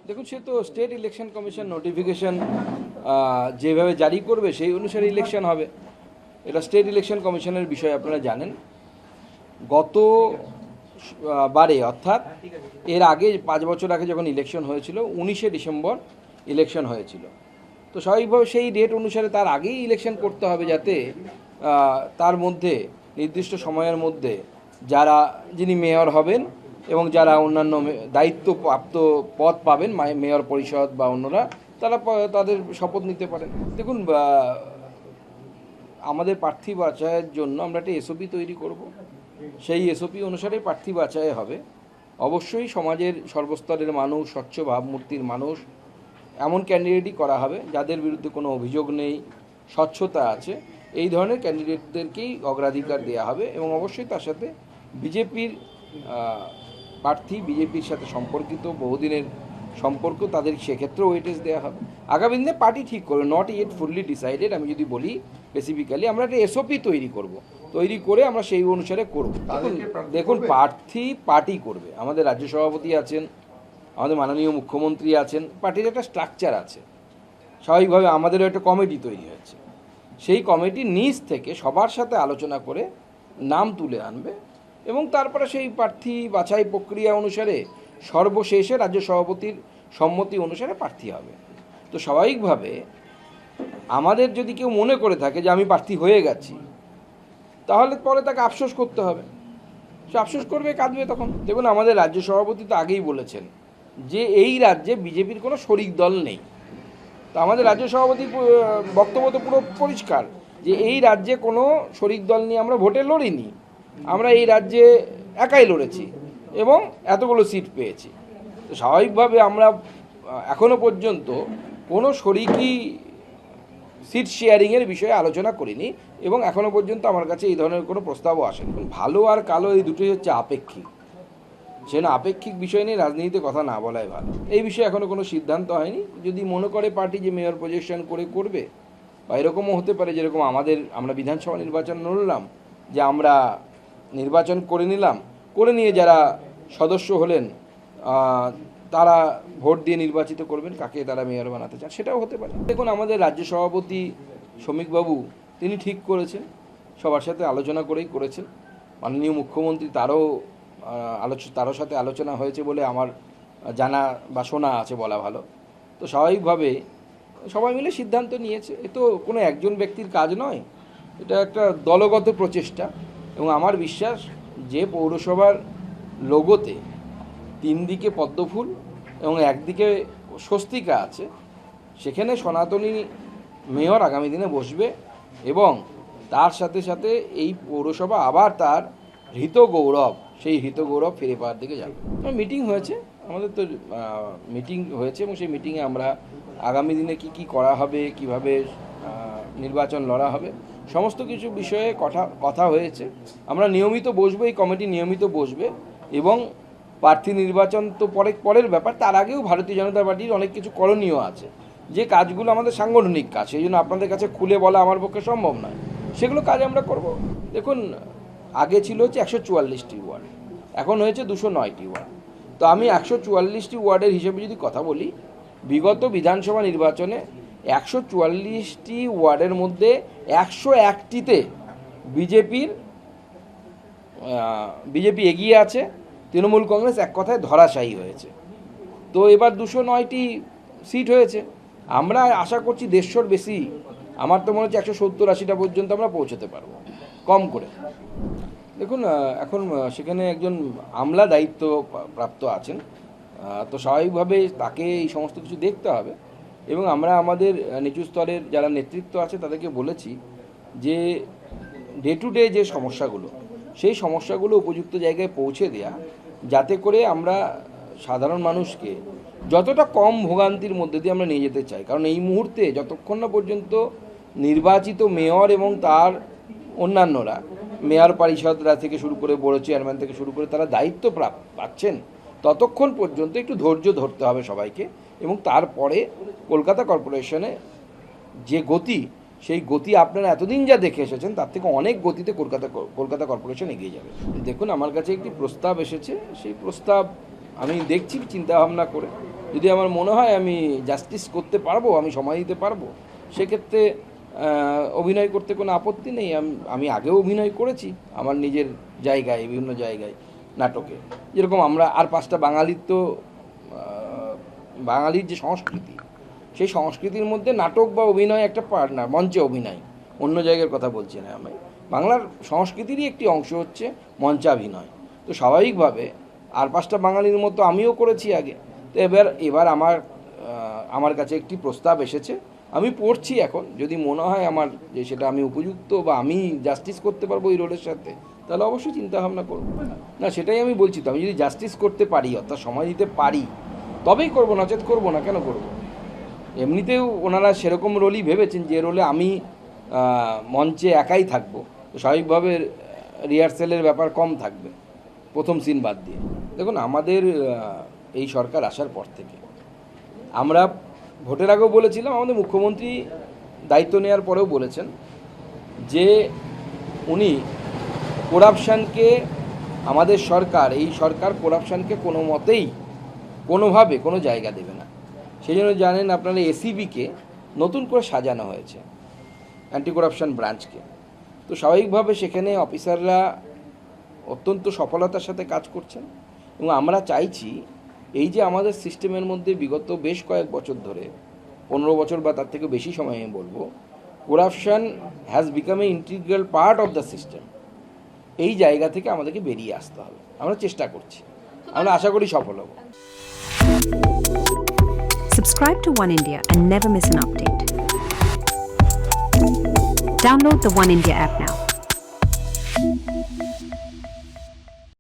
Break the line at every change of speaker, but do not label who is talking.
দেখুন, সে তো state election commission notification যেভাবে জারি করবে সেই অনুসারে ইলেকশন হবে। এটা স্টেট ইলেকশন কমিশনের বিষয়, আপনারা জানেন। গত বারে অর্থাৎ এর আগে 5 বছর আগে যখন ইলেকশন হয়েছিল 19শে ডিসেম্বর ইলেকশন হয়েছিল। তো স্বাভাবিকভাবে সেই ডেট অনুসারে তার আগেই ইলেকশন করতে হবে, যাতে তার মধ্যে নির্দিষ্ট সময়ের মধ্যে যিনি মেয়র হবেন এবং যারা অন্যান্য দায়িত্বপ্রাপ্ত পদ পাবেন, মেয়র পরিষদ বা অন্যরা, তাদের শপথ নিতে পারেন। দেখুন, আমাদের প্রার্থী বাছাইয়ের জন্য আমরা একটা এসওপি তৈরি করব। সেই এসওপি অনুসারে প্রার্থী বাছাই হবে। অবশ্যই সমাজের সর্বস্তরের মানুষ, স্বচ্ছ ভাবমূর্তির মানুষ, এমন ক্যান্ডিডেটই করা হবে যাদের বিরুদ্ধে কোনো অভিযোগ নেই, স্বচ্ছতা আছে। এই ধরনের ক্যান্ডিডেটদেরকেই অগ্রাধিকার দেওয়া হবে এবং অবশ্যই তার সাথে বিজেপির প্রার্থী, বিজেপির সাথে সম্পর্কিত বহুদিনের সম্পর্ক, তাদের সেক্ষেত্রেও ওয়েটেজ দেওয়া হবে। আগামী দিনে পার্টি ঠিক করবে, নট ইয়েট ফুললি ডিসাইডেড। আমি যদি বলি স্পেসিফিক্যালি, আমরা একটা এসওপি তৈরি করে আমরা সেই অনুসারে করব। দেখুন, পার্টি করবে। আমাদের রাজ্য সভাপতি আছেন, আমাদের মাননীয় মুখ্যমন্ত্রী আছেন, পার্টির একটা স্ট্রাকচার আছে। স্বাভাবিকভাবে আমাদেরও একটা কমিটি তৈরি হয়েছে। সেই কমিটি নিজ থেকে সবার সাথে আলোচনা করে নাম তুলে আনবে এবং তারপরে সেই প্রার্থী বাছাই প্রক্রিয়া অনুসারে সর্বশেষে রাজ্য সভাপতির সম্মতি অনুসারে প্রার্থী হবে। তো স্বাভাবিকভাবে আমাদের যদি কেউ মনে করে থাকে যে আমি প্রার্থী হয়ে গেছি, তাহলে পরে তাকে আফসোস করতে হবে। সে আফসোস করবে, কাঁদবে তখন। দেখুন, আমাদের রাজ্য সভাপতি তো আগেই বলেছেন যে এই রাজ্যে বিজেপির কোনো শরিক দল নেই। তো আমাদের রাজ্য সভাপতির বক্তব্য তো পুরো পরিষ্কার যে এই রাজ্যে কোনো শরিক দল নিয়ে আমরা ভোটে লড়িনি, আমরা এই রাজ্যে একাই লড়েছি এবং এতগুলো সিট পেয়েছি। তো স্বাভাবিকভাবে আমরা এখনও পর্যন্ত কোনো শরিকি সিট শেয়ারিংয়ের বিষয়ে আলোচনা করিনি এবং এখনও পর্যন্ত আমার কাছে এই ধরনের কোনো প্রস্তাবও আসেনি। ভালো আর কালো এই দুটোই হচ্ছে আপেক্ষিক। সেজন্য আপেক্ষিক বিষয় নিয়ে রাজনীতিতে কথা না বলাই ভালো। এই বিষয়ে এখনও কোনো সিদ্ধান্ত হয়নি। যদি মনে করে পার্টি যে মেয়র পজিশন করবে, বা এরকমও হতে পারে যেরকম আমরা বিধানসভা নির্বাচন লড়লাম, যে আমরা নির্বাচন করে নিয়ে যারা সদস্য হলেন তারা ভোট দিয়ে নির্বাচিত করবেন কাকে তারা মেয়র বানাতে চান, সেটাও হতে পারে। দেখুন, আমাদের রাজ্য সভাপতি শ্রমিকবাবু তিনি ঠিক করেছেন, সবার সাথে আলোচনা করেই করেছেন। মাননীয় মুখ্যমন্ত্রী তারও সাথে আলোচনা হয়েছে বলে আমার জানা বা শোনা আছে, বলা ভালো। তো স্বাভাবিকভাবে সবাই মিলে সিদ্ধান্ত নিয়েছে। এ তো কোনো একজন ব্যক্তির কাজ নয়, এটা একটা দলগত প্রচেষ্টা। এবং আমার বিশ্বাস যে পৌরসভার লোগোতে 3 দিকে পদ্মফুল এবং একদিকে স্বস্তিকা আছে, সেখানে সনাতনী মেয়র আগামী দিনে বসবে এবং তার সাথে সাথে এই পৌরসভা আবার তার সেই হৃতগৌরব ফিরে পাওয়ার দিকে যাবে। মিটিং হয়েছে, আমাদের তো মিটিং হয়েছে এবং সেই মিটিংয়ে আমরা আগামী দিনে কি করা হবে, কিভাবে নির্বাচন লড়া হবে, সমস্ত কিছু বিষয়ে কথা হয়েছে। আমরা নিয়মিত বসবো, এই কমিটি নিয়মিত বসবে এবং প্রার্থী নির্বাচন তো পরের ব্যাপার। তার আগেও ভারতীয় জনতা পার্টির অনেক কিছু করণীয় আছে, যে কাজগুলো আমাদের সাংগঠনিক কাজ, সেই জন্য আপনাদের কাছে খুলে বলা আমার পক্ষে সম্ভব নয়। সেগুলো কাজ আমরা করব। দেখুন, আগে ছিল হচ্ছে 144টি ওয়ার্ড, এখন হয়েছে 209টি ওয়ার্ড। তো আমি 144টি ওয়ার্ডের হিসেবে যদি কথা বলি, বিগত বিধানসভা নির্বাচনে 144টি ওয়ার্ডের মধ্যে 101টিতে বিজেপি এগিয়ে আছে, তৃণমূল কংগ্রেস এক কথায় ধরাশায়ী হয়েছে। তো এবার 209টি সিট হয়েছে। আমরা আশা করছি 150র বেশি, আমার তো মনে হচ্ছে 170-80টা পর্যন্ত আমরা পৌঁছতে পারবো কম করে। দেখুন, এখন সেখানে একজন আমলা দায়িত্ব প্রাপ্ত আছেন, তো স্বাভাবিকভাবে তাকে এই সমস্ত কিছু দেখতে হবে এবং আমরা আমাদের নিচু স্তরের যারা নেতৃত্ব আছে তাদেরকে বলেছি যে ডে টু ডে যে সমস্যাগুলো, সেই সমস্যাগুলো উপযুক্ত জায়গায় পৌঁছে দেয়া, যাতে করে আমরা সাধারণ মানুষকে যতটা কম ভোগান্তির মধ্যে দিয়ে আমরা নিয়ে যেতে চাই। কারণ এই মুহূর্তে যতক্ষণ না পর্যন্ত নির্বাচিত মেয়র এবং তার অন্যান্যরা, মেয়র পরিষদরা থেকে শুরু করে বড় চেয়ারম্যান থেকে শুরু করে তারা দায়িত্ব পাচ্ছেন, ততক্ষণ পর্যন্ত একটু ধৈর্য ধরতে হবে সবাইকে। এবং তারপরে কলকাতা কর্পোরেশনে যে গতি, সেই গতি আপনারা এতদিন যা দেখে এসেছেন তার থেকে অনেক গতিতে কলকাতা কর্পোরেশন এগিয়ে যাবে। দেখুন, আমার কাছে একটি প্রস্তাব এসেছে, সেই প্রস্তাব আমি দেখছি চিন্তাভাবনা করে, যদি আমার মনে হয় আমি জাস্টিস করতে পারবো, আমি সময় দিতে পারবো, সেক্ষেত্রে অভিনয় করতে কোনো আপত্তি নেই। আমি আগেও অভিনয় করেছি আমার নিজের জায়গায়, বিভিন্ন জায়গায় নাটকে। যেরকম আমরা আর 5টা বাঙালির তো বাঙালির যে সংস্কৃতি, সেই সংস্কৃতির মধ্যে নাটক বা অভিনয় একটা পার্টনার, মঞ্চে অভিনয়, অন্য জায়গার কথা বলছি না আমি। বাংলার সংস্কৃতিরই একটি অংশ হচ্ছে মঞ্চাভিনয়। তো স্বাভাবিকভাবে আর 5টা বাঙালির মতো আমিও করেছি আগে। তো এবার আমার কাছে একটি প্রস্তাব এসেছে, আমি পড়ছি এখন। যদি মনে হয় আমার যে সেটা আমি উপযুক্ত বা আমি জাস্টিস করতে পারবো এই রোলের সাথে, তাহলে অবশ্যই চিন্তাভাবনা করবো। না, সেটাই আমি বলছি তো, আমি যদি জাস্টিস করতে পারি, অর্থাৎ সময় দিতে পারি, তবেই করবো, নচেত করবো না। কেন করবো? এমনিতেও ওনারা সেরকম রোলই ভেবেছেন যে রোলে আমি মঞ্চে একাই থাকবো, তো স্বাভাবিকভাবে রিহার্সেলের ব্যাপার কম থাকবে, প্রথম সিন বাদ দিয়ে। দেখুন, আমাদের এই সরকার আসার পর থেকে আমরা ভোটের আগেও বলেছিলাম, আমাদের মুখ্যমন্ত্রী দায়িত্ব নেওয়ার পরেও বলেছেন যে উনি করাপশানকে, আমাদের সরকার, এই সরকার করাপশানকে কোনো মতেই কোনোভাবে কোনো জায়গা দেবে না। সেই জন্য জানেন আপনারা, এসিবিকে নতুন করে সাজানো হয়েছে, অ্যান্টি করাপশান ব্রাঞ্চকে। তো স্বাভাবিকভাবে সেখানে অফিসাররা অত্যন্ত সফলতার সাথে কাজ করছেন। এবং আমরা চাইছি এই যে আমাদের সিস্টেমের মধ্যে বিগত বেশ কয়েক বছর ধরে, 15 বছর বা তার থেকে বেশি সময় আমি বলবো, corruption has become a integral part of the system, এই জায়গা থেকে আমাদেরকে বেরিয়ে আসতে হবে। আমরা চেষ্টা করছি, আমরা আশা করি সফল হব।
Subscribe to One India and never miss an update. Download the One India app now.